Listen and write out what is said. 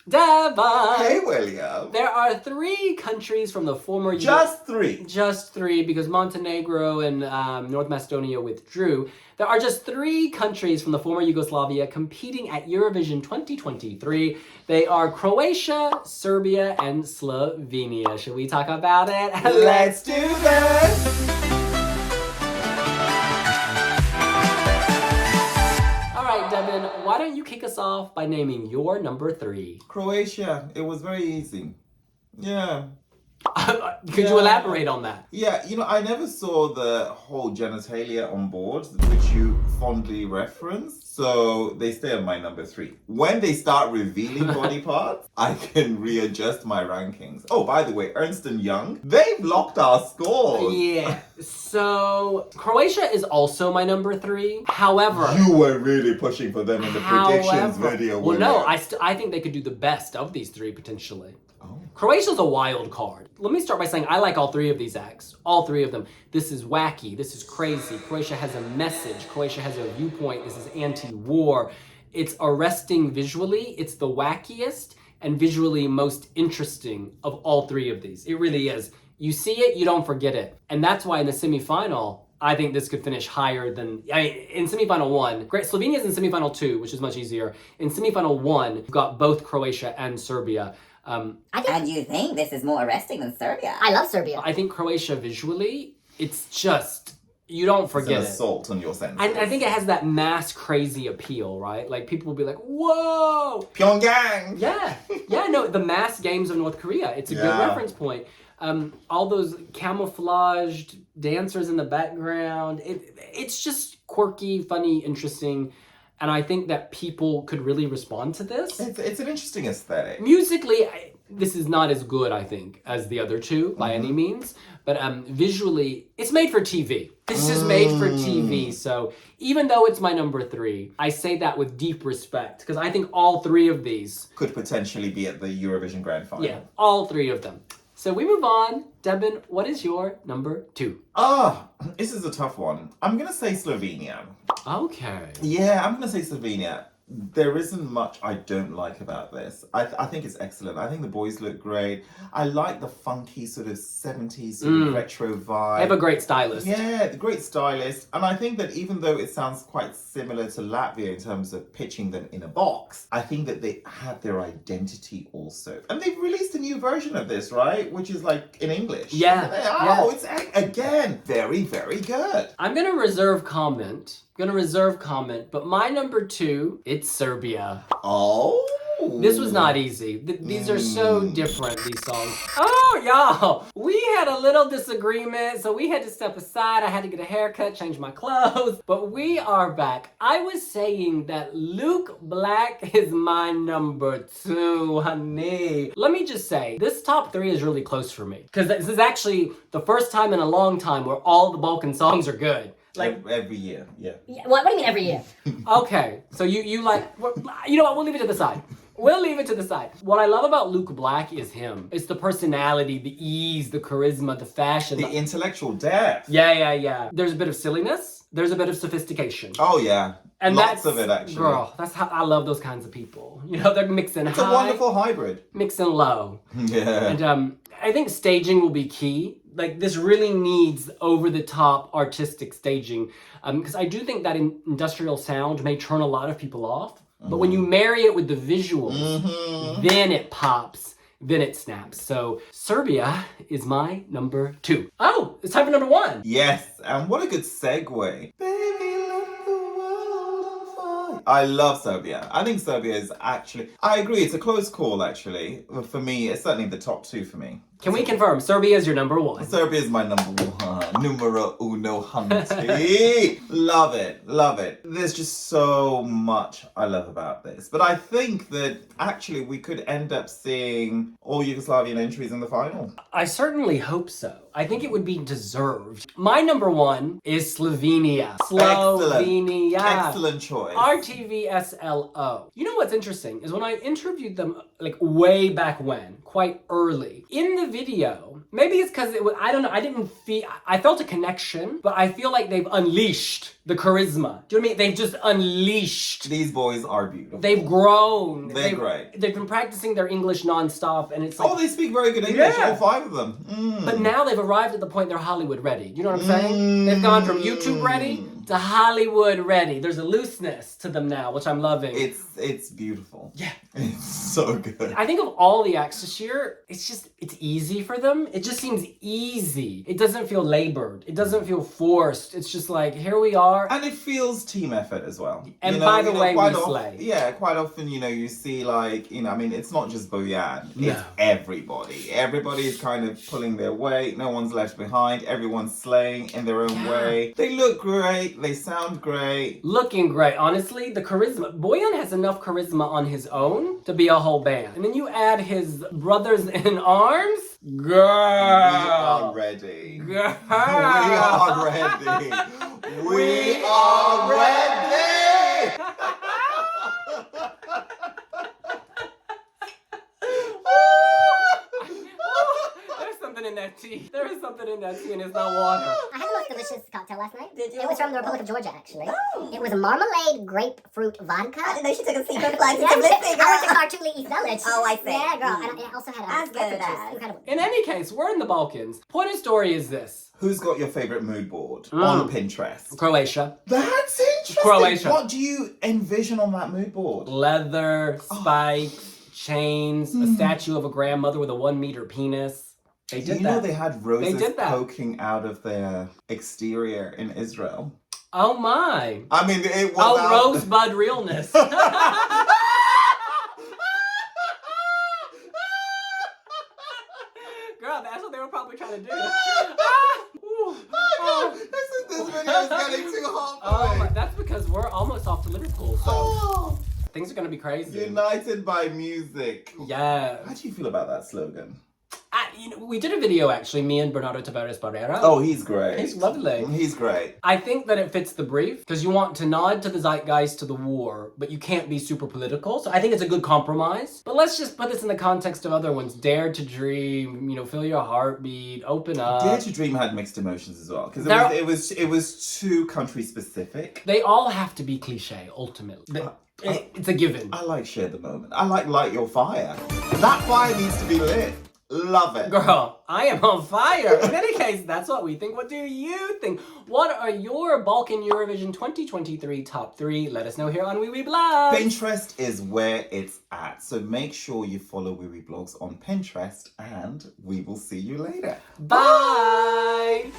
Devon! Hey, William. There are 3 countries from the former... Just 3. Just 3, because Montenegro and North Macedonia withdrew. There are just 3 countries from the former Yugoslavia competing at Eurovision 2023. They are Croatia, Serbia, and Slovenia. Should we talk about it? Let's do this! Devin, why don't you kick us off by naming your number 3? Croatia. It was very easy. Yeah. Could you elaborate on that? Yeah, I never saw the whole genitalia on board, which you fondly reference. So they stay on my number 3. When they start revealing body parts, I can readjust my rankings. Oh, by the way, Ernst & Young, they've locked our scores. Yeah. So Croatia is also my number 3. However, you were really pushing for them in the predictions video. Well, no, I think they could do the best of these 3 potentially. Oh. Croatia's a wild card. Let me start by saying I like all 3 of these acts. All 3 of them. This is wacky. This is crazy. Croatia has a message. Croatia has a viewpoint. This is anti-war. It's arresting visually. It's the wackiest and visually most interesting of all 3 of these. It really is. You see it, you don't forget it. And that's why in the semifinal, I think this could finish higher than... in semifinal 1, Slovenia's in semifinal 2, which is much easier. In semifinal 1, you've got both Croatia and Serbia. And you think this is more arresting than Serbia? I love Serbia. I think Croatia visually, it's just, you don't forget it's an assault on your senses. I think it has that mass crazy appeal, right? Like people will be like, whoa! Pyongyang! Yeah, no, the mass games of North Korea. It's a good reference point. All those camouflaged dancers in the background. It's just quirky, funny, interesting. And I think that people could really respond to this. It's an interesting aesthetic. Musically, this is not as good, I think, as the other 2 by any means. But visually, it's made for TV. This is made for TV. So even though it's my number 3, I say that with deep respect. Because I think all 3 of these... could potentially be at the Eurovision Grand Final. Yeah, all 3 of them. So we move on. Devin, what is your number 2? This is a tough one. I'm going to say Slovenia. Okay. Yeah, I'm going to say Slovenia. There isn't much I don't like about this. I think it's excellent. I think the boys look great. I like the funky sort of 70s sort of retro vibe. They have a great stylist. Yeah, the great stylist. And I think that even though it sounds quite similar to Latvia in terms of pitching them in a box, I think that they had their identity also. And they've released a new version of this, right? Which is like in English. Yeah. It's, again, very, very good. I'm going to reserve comment. But my number 2, it's Serbia. Oh. This was not easy. These are so different, these songs. Oh, y'all, we had a little disagreement, so we had to step aside. I had to get a haircut, change my clothes, but we are back. I was saying that Luke Black is my number 2, honey. Let me just say, this top 3 is really close for me, because this is actually the first time in a long time where all the Balkan songs are good. Like every year, yeah. What do you mean every year? Okay, so you like, you know what, we'll leave it to the side. What I love about Luke Black is him. It's the personality, the ease, the charisma, the fashion. The intellectual depth. Yeah. There's a bit of silliness. There's a bit of sophistication. Oh, yeah. And lots of it, actually. Girl, that's how I love those kinds of people. They're mixing it's high. It's a wonderful hybrid. Mixing low. Yeah. And I think staging will be key. Like, this really needs over-the-top artistic staging. Because I do think that industrial sound may turn a lot of people off. But when you marry it with the visuals, then it pops, then it snaps. So Serbia is my number 2. Oh, it's time for number 1. Yes, and what a good segue. Baby, let the world on fire. I love Serbia. I think Serbia is actually, I agree, it's a close call actually. For me, it's certainly the top 2 for me. Can we confirm Serbia is your number 1? Serbia is my number 1. Numero uno, hunty. Love it. There's just so much I love about this. But I think that actually we could end up seeing all Yugoslavian entries in the final. I certainly hope so. I think it would be deserved. My number 1 is Slovenia. Excellent choice. RT MTVSLO. You know what's interesting is when I interviewed them like way back when, quite early, in the video, maybe it's because it was, I don't know, I felt a connection, but I feel like they've unleashed the charisma. Do you know what I mean? They've just unleashed. These boys are beautiful. They've grown. They're great. They've been practicing their English nonstop, and it's like... Oh, they speak very good English, Yeah. all 5 of them. Mm. But now they've arrived at the point they're Hollywood ready. You know what I'm saying? They've gone from YouTube ready to Hollywood ready. There's a looseness to them now, which I'm loving. It's beautiful. Yeah. It's so good. I think of all the acts this year, it's easy for them. It just seems easy. It doesn't feel labored. It doesn't feel forced. It's just like, here we are. And it feels team effort as well. And by the way, we slay. Yeah, quite often, you see like, I mean, it's not just Boyan. No. It's everybody. Everybody is kind of pulling their weight. No one's left behind. Everyone's slaying in their own way. They look great. They sound great. Looking great. Honestly, the charisma. Boyan has enough charisma on his own to be a whole band. And then you add his brothers in arms. Girl. We are ready. Girl. We are ready. We are ready. There's something in that tea. There is something in that tea and it's not water. I had the most delicious cocktail last night. Did you? It was from the Republic of Georgia, actually. Oh. It was a marmalade grapefruit vodka. I didn't know she took a secret flight to Yeah, Tbilisi, girl. I went to Cartuli East Village. Oh, I see. Yeah, girl. And it also had a As good grapefruit juice. as. Incredible. In any case, we're in the Balkans. Point of story is this. Who's got your favorite mood board on Pinterest? Croatia. That's interesting. Croatia. What do you envision on that mood board? Leather, spikes, chains, a statue of a grandmother with a 1 meter penis. They did You know that. they had roses did that. poking out of their exterior in Israel. Oh my. I mean, it was Oh, rosebud realness. Girl, that's what they were probably trying to do. This video is getting too hot. Oh my, that's because we're almost off to Liverpool, so Oh, things are gonna be crazy. united by music. Yeah. How do you feel about that slogan? We did a video actually, me and Bernardo Tavares Barrera. Oh, he's great. He's lovely. He's great. I think that it fits the brief because you want to nod to the zeitgeist to the war, but you can't be super political. So I think it's a good compromise. But let's just put this in the context of other ones. Dare to dream, feel your heartbeat, open up. Dare to Dream had mixed emotions as well because it was too country specific. They all have to be cliche, ultimately. It's a given. I like Share the Moment. I like Light Your Fire. That fire needs to be lit. Love it. Girl, I am on fire. In any case, that's what we think. What do you think? What are your Balkan Eurovision 2023 top 3? Let us know here on Wiwibloggs. Pinterest is where it's at. So make sure you follow Wiwibloggs on Pinterest and we will see you later. Bye.